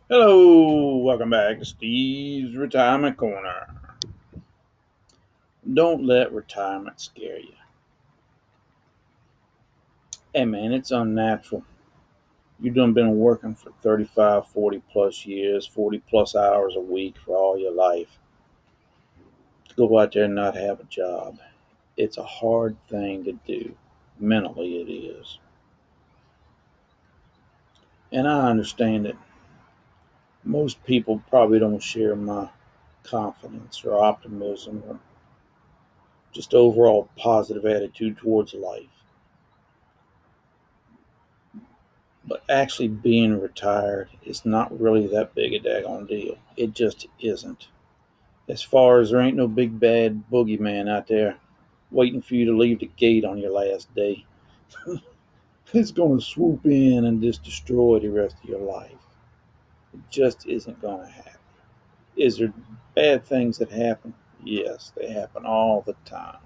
Hello, welcome back to Steve's Retirement Corner. Don't let retirement scare you. Hey man, it's unnatural. You done been working for 35, 40 plus years, 40 plus hours a week for all your life. To go out there and not have a job. It's a hard thing to do. Mentally, it is. And I understand it. Most people probably don't share my confidence or optimism or just overall positive attitude towards life. But actually being retired is not really that big a daggone deal. It just isn't. As far as there ain't no big bad boogeyman out there waiting for you to leave the gate on your last day. It's going to swoop in and just destroy the rest of your life. It just isn't going to happen. Is there bad things that happen? Yes, they happen all the time.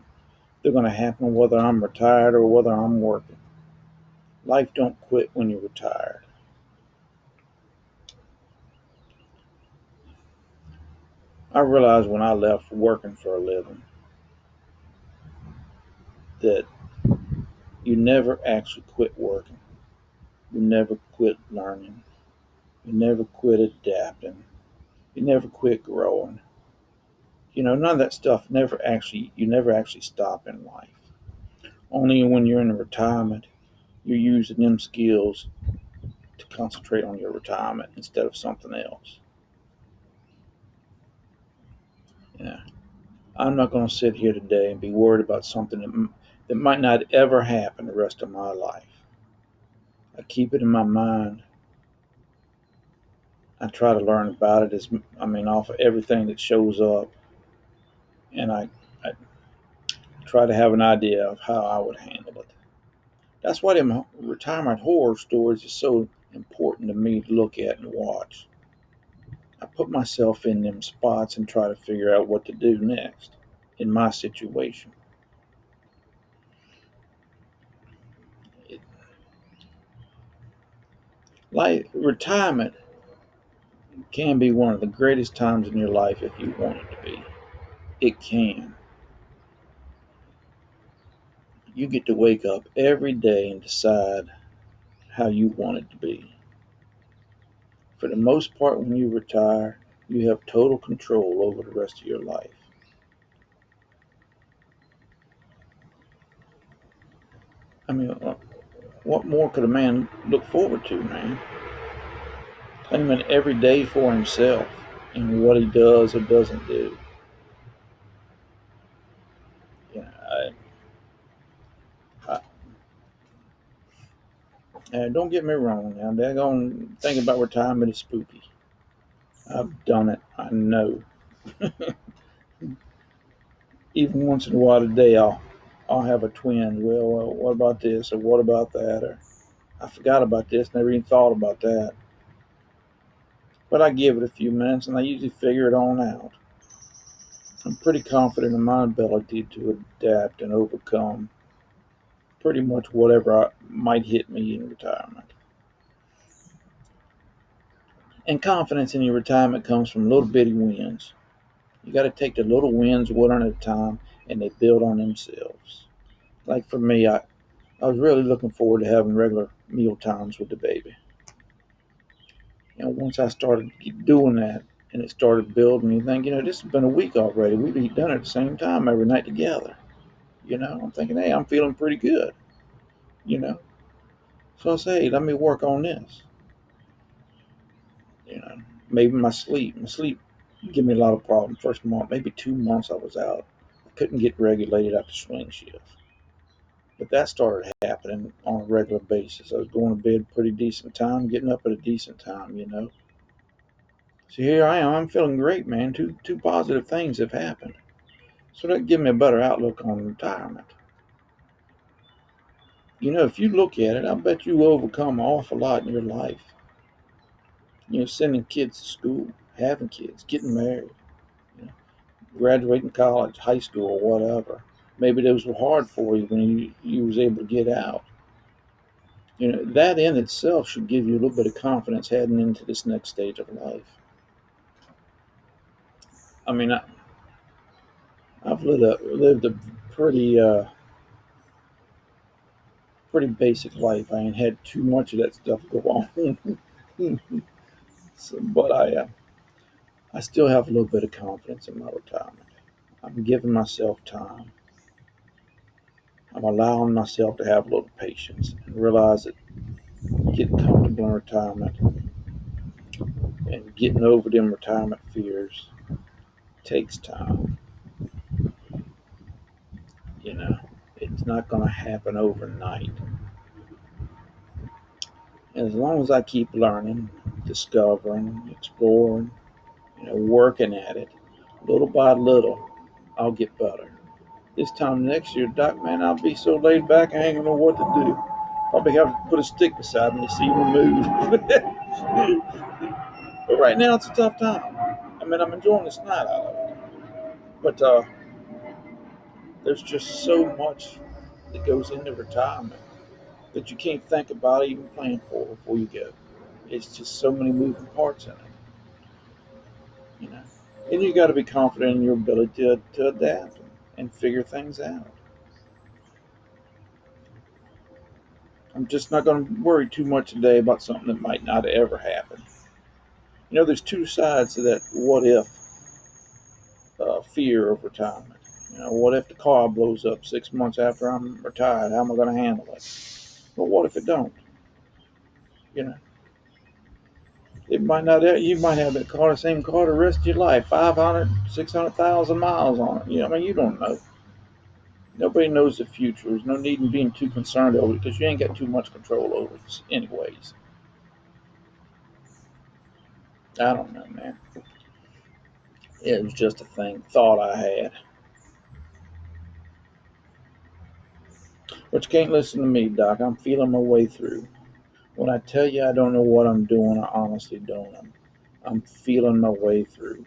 They're going to happen whether I'm retired or whether I'm working. Life don't quit when you're retired. I realized when I left working for a living that you never actually quit working. You never quit learning. You never quit adapting. You never quit growing. None of that stuff you never actually stop in life. Only when you're in retirement, you're using them skills to concentrate on your retirement instead of something else. Yeah. I'm not going to sit here today and be worried about something that might not ever happen the rest of my life. I keep it in my mind. I try to learn about it off of everything that shows up, and I try to have an idea of how I would handle it. That's why them retirement horror stories is so important to me to look at and watch. I put myself in them spots and try to figure out what to do next in my situation. It, retirement can be one of the greatest times in your life if you want it to be. It can. You get to wake up every day and decide how you want it to be. For the most part, when you retire, you have total control over the rest of your life. I mean, what more could a man look forward to, man? Claiming every day for himself and what he does or doesn't do. You know, don't get me wrong now. They're going to think about retirement is spooky. I've done it. I know. Even once in a while today, I'll have a twinge. Well, what about this or what about that? Or I forgot about this. Never even thought about that. But I give it a few minutes and I usually figure it on out. I'm pretty confident in my ability to adapt and overcome pretty much whatever might hit me in retirement. And confidence in your retirement comes from little bitty wins. You got to take the little wins one at a time and they build on themselves. Like for me, I was really looking forward to having regular meal times with the baby. And once I started doing that and it started building, you think, this has been a week already. We've eaten dinner at the same time every night together. I'm thinking, hey, I'm feeling pretty good, you know. So I say, hey, let me work on this. You know, maybe my sleep give me a lot of problems. First month, maybe 2 months I was out. I couldn't get regulated after swing shift. But that started happening on a regular basis. I was going to bed pretty decent time, getting up at a decent time. So here I am. I'm feeling great, man. Two positive things have happened. So that give me a better outlook on retirement. If you look at it, I bet you overcome an awful lot in your life. Sending kids to school, having kids, getting married, you know, graduating college, high school, whatever. Maybe those were hard for you when you was able to get out. That in itself should give you a little bit of confidence heading into this next stage of life. I mean, I've lived a pretty pretty basic life. I ain't had too much of that stuff go on. But I still have a little bit of confidence in my retirement. I'm giving myself time. I'm allowing myself to have a little patience and realize that getting comfortable in retirement and getting over them retirement fears takes time. You know, it's not going to happen overnight. And as long as I keep learning, discovering, exploring, working at it, little by little, I'll get better. This time next year, Doc, man, I'll be so laid back I ain't gonna know what to do. Probably have to put a stick beside me to see me move. But right now, it's a tough time. I mean, I'm enjoying the snot out of it. But there's just so much that goes into retirement that you can't think about even planning for before you go. It's just so many moving parts in it, you know. And you got to be confident in your ability to adapt and figure things out. I'm just not going to worry too much today about something that might not ever happen. There's two sides to that what if fear of retirement. What if the car blows up 6 months after I'm retired? How am I going to handle it? But what if it don't? You know, it might not. You might have that car, the same car, the rest of your life, 500, 600,000 miles on it. I mean, you don't know. Nobody knows the future. There's no need in being too concerned over it because you ain't got too much control over it, anyways. I don't know, man. It was just a thought I had. But you can't listen to me, Doc. I'm feeling my way through. When I tell you I don't know what I'm doing, I honestly don't. I'm feeling my way through.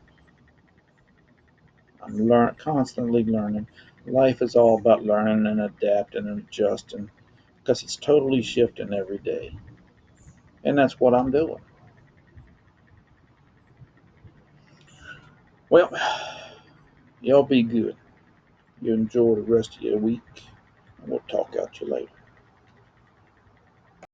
I'm constantly learning. Life is all about learning and adapting and adjusting because it's totally shifting every day. And that's what I'm doing. Well, y'all be good. You enjoy the rest of your week, and we'll talk at you later.